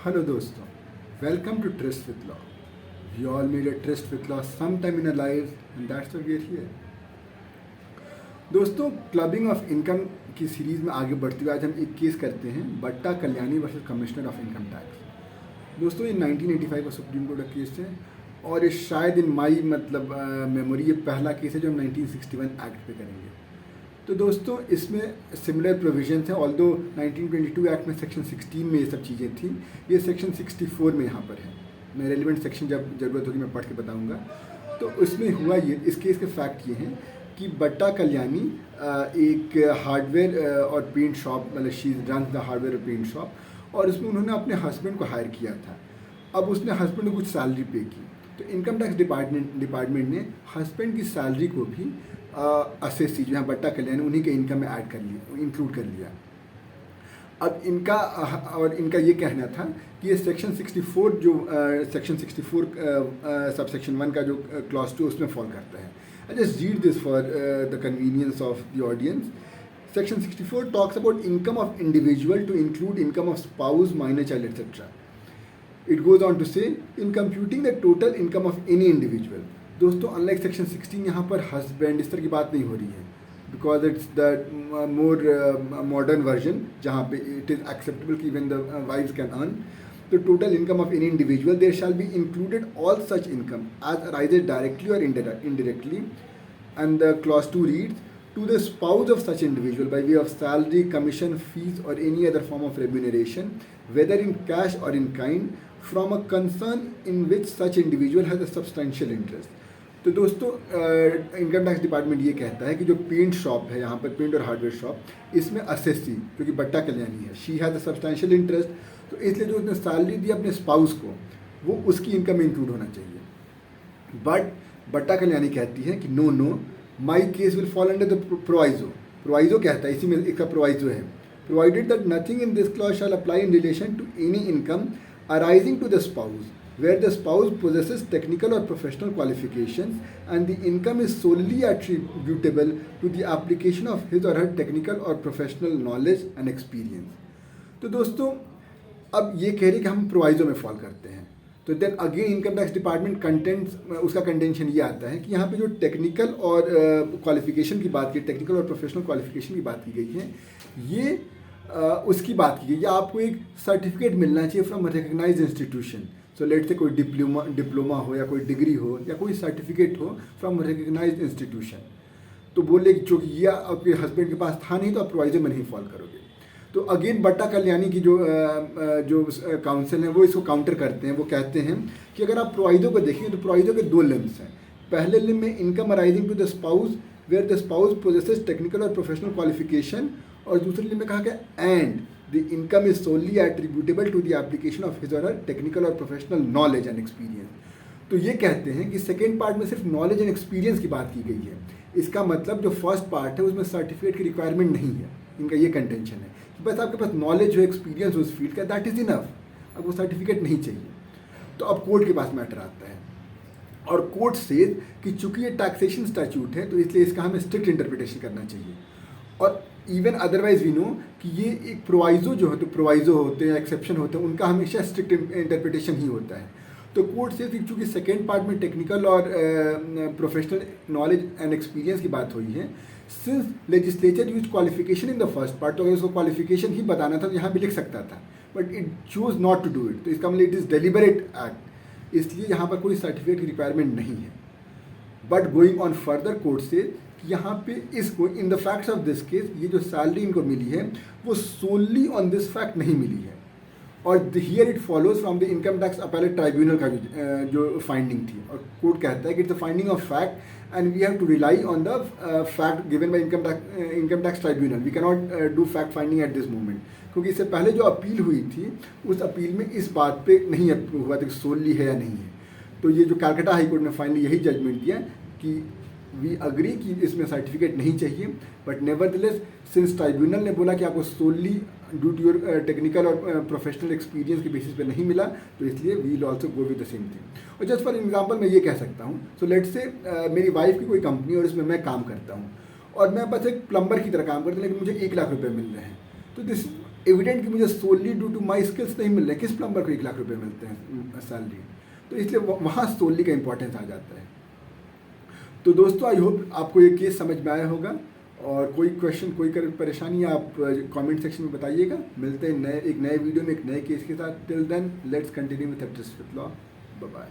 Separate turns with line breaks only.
Hello दोस्तों, welcome to Trust with Law. We all need a trust with law sometime in our lives and that's why we are here. दोस्तों, clubbing of income की series में आगे बढ़ते हुए आज हम एक केस करते हैं बट्टा Kalyani versus commissioner of income tax. दोस्तों, ये 1985 का सुप्रीम कोर्ट का केस है और ये शायद इन माई मेमोरी ये पहला केस है जो हम 1961 एक्ट पे करेंगे। तो दोस्तों, इसमें सिमिलर प्रोविजंस हैं, ऑल्दो 1922 एक्ट में सेक्शन 16 में ये सब चीज़ें थी, ये सेक्शन 64 में यहाँ पर है। मैं रेलिवेंट सेक्शन जब ज़रूरत होगी मैं पढ़ के बताऊँगा। तो उसमें हुआ ये, इस केस के फैक्ट ये हैं कि बट्टा कल्याणी एक हार्डवेयर और पेंट शॉप, मतलब शी रन्स द हार्डवेयर और पेंट शॉप, और उसमें उन्होंने अपने हस्बैंड को हायर किया था। अब उसने हस्बैंड को कुछ सैलरी पे की, तो इनकम टैक्स डिपार्टमेंट ने हस्बैंड की सैलरी को भी असेसी जो है बट्टा कल्याणी उन्हीं के इनकम में ऐड कर लिया, इंक्लूड कर लिया। अब इनका ये कहना था कि ये सेक्शन 64 जो सेक्शन 64 सब सेक्शन 1 का जो क्लॉज 2 उसमें फॉल करता है। I just read this for the convenience of the audience. Section 64 talks about income of individual to include income of spouse, minor child etcetera. It goes on to say in computing the total income of any individual. दोस्तों, unlike section 16 यहाँ पर husband इस तरह की बात नहीं हो रही है, because it's the more modern version जहाँ पे इट इज़ एक्सेप्टेबल कि even the wifes can earn the total income of any individual. There shall be included all such income as arises directly और indirectly, and the clause 2 reads, to the spouse of such individual by way of salary, commission, fees or any other form of remuneration, whether in cash or in kind, from a concern in which such individual has a substantial interest। तो दोस्तों, income tax department ये कहता है कि जो paint shop है, यहाँ पर पेंट और हार्डवेयर शॉप, इसमें असेसी जो कि बट्टा कल्याणी है, she has a substantial interest, तो इसलिए जो उसने सैलरी दी अपने स्पाउस को वो उसकी इनकम में इंक्लूड होना चाहिए। बट बट्टा कल्याणी कहती है कि no, my case will fall under the proviso कहता है, इसी में इसका प्रोवाइजो है, provided that nothing in this clause shall apply in relation to any income arising to the spouse where the spouse possesses technical or professional qualifications and the income is solely attributable to the application of his or her technical or professional knowledge and experience। तो दोस्तों, अब ये कह रहे कि हम proviso में fall करते हैं, तो then again income tax department उसका कंटेंशन ये आता है कि यहाँ पे जो टेक्निकल और क्वालिफिकेशन की बात की, टेक्निकल और प्रोफेशनल क्वालिफिकेशन की बात की गई है, ये उसकी बात की गई, या आपको एक सर्टिफिकेट मिलना चाहिए from recognize institution. So let say कोई डिप्लोमा हो या कोई डिग्री हो या कोई सर्टिफिकेट हो फ्रॉम रिकग्नाइज इंस्टीट्यूशन। तो बोले कि चूँकि ये आपके हस्बैंड के पास था नहीं तो आप प्रोवाइजो में नहीं फॉल करोगे। तो अगेन बट्टा कल्याणी की जो काउंसिल है वो इसको काउंटर करते हैं। वो कहते हैं कि अगर आप प्रोवाइजो को देखेंगे तो प्रोवाइजो के 2 लिम्स हैं। पहले लिम में income arising to the spouse where the spouse possesses technical और प्रोफेशनल क्वालिफिकेशन, और दूसरे लिम में कहा गया and the income is solely attributable to the application of his और हर टेक्निकल और प्रोफेशनल नॉलेज एंड एक्सपीरियंस। तो ये कहते हैं कि सेकेंड पार्ट में सिर्फ नॉलेज एंड एक्सपीरियंस की बात की गई है। इसका मतलब जो फर्स्ट पार्ट है उसमें सर्टिफिकेट की रिक्वायरमेंट नहीं है। इनका ये कंटेंशन है कि बस आपके पास नॉलेज हो, एक्सपीरियंस हो उस फील्ड का, दैट इज़ इनफ, अब वो सर्टिफिकेट नहीं चाहिए। तो अब कोर्ट के पास मैटर आता है और कोर्ट से कि चूंकि ये टैक्सेशन स्टैट्यूट है तो इसलिए इसका हमें स्ट्रिक्ट इंटरप्रिटेशन करना चाहिए। और इवन अदरवाइज वी नो कि ये एक प्रोवाइजो जो है, तो प्रोवाइजो होते हैं, एक्सेप्शन होते हैं, उनका हमेशा स्ट्रिक्ट इंटरप्रिटेशन ही होता है। तो कोर्ट से चूँकि सेकेंड पार्ट में टेक्निकल और प्रोफेशनल नॉलेज एंड एक्सपीरियंस की बात हुई है, since legislature use qualification in the first part, तो अगर उसको क्वालिफिकेशन ही बताना था तो यहाँ भी लिख सकता था, but it choose not to do it. तो इसका मतलब इट इज़ डेलिबरेट एक्ट, इसलिए यहाँ पर कोई सर्टिफिकेट की रिक्वायरमेंट नहीं है। But going on further court से कि यहाँ पे इसको in the facts of this case ये जो सैलरी इनको मिली है वो सोली ऑन दिस फैक्ट नहीं मिली है, और here it follows from the income tax appellate tribunal का जो फाइंडिंग थी। और कोर्ट कहता है कि it's a finding of fact and we have to rely on the fact given by income tax tribunal. We can not do fact finding at this moment, क्योंकि इससे पहले जो अपील हुई थी उस अपील में इस बात पे नहीं हुआ था कि सोली है या नहीं है। तो ये जो कैलकाटा हाई कोर्ट ने फाइनली यही जजमेंट दिया कि वी अग्री कि इसमें सर्टिफिकेट नहीं चाहिए, बट नेवरदलेस सिंस ट्राइब्यूनल ने बोला कि आपको solely due to your technical और प्रोफेशनल एक्सपीरियंस के बेसिस पे नहीं मिला, तो इसलिए we will also go with the same thing. और जस्ट फॉर एग्जांपल मैं ये कह सकता हूँ, सो लेट्स से मेरी वाइफ की कोई कंपनी और इसमें मैं काम करता हूँ और मैं बस एक प्लम्बर की तरह काम करता हूँ, लेकिन मुझे 1 लाख रुपये मिल रहे हैं, तो दिस एविडेंट कि मुझे सोनली ड्यू टू माई स्किल्स नहीं मिल रहे, किस प्लम्बर को 1 लाख रुपए मिलते हैं सैलरी, तो इसलिए वहाँ सोनली का इंपॉर्टेंस आ जाता है। तो दोस्तों आई होप आपको ये केस समझ में आया होगा, और कोई क्वेश्चन कोई परेशानी आप कमेंट सेक्शन में बताइएगा। मिलते हैं एक नए वीडियो में एक नए केस के साथ। Till then let's continue with law. Bye bye.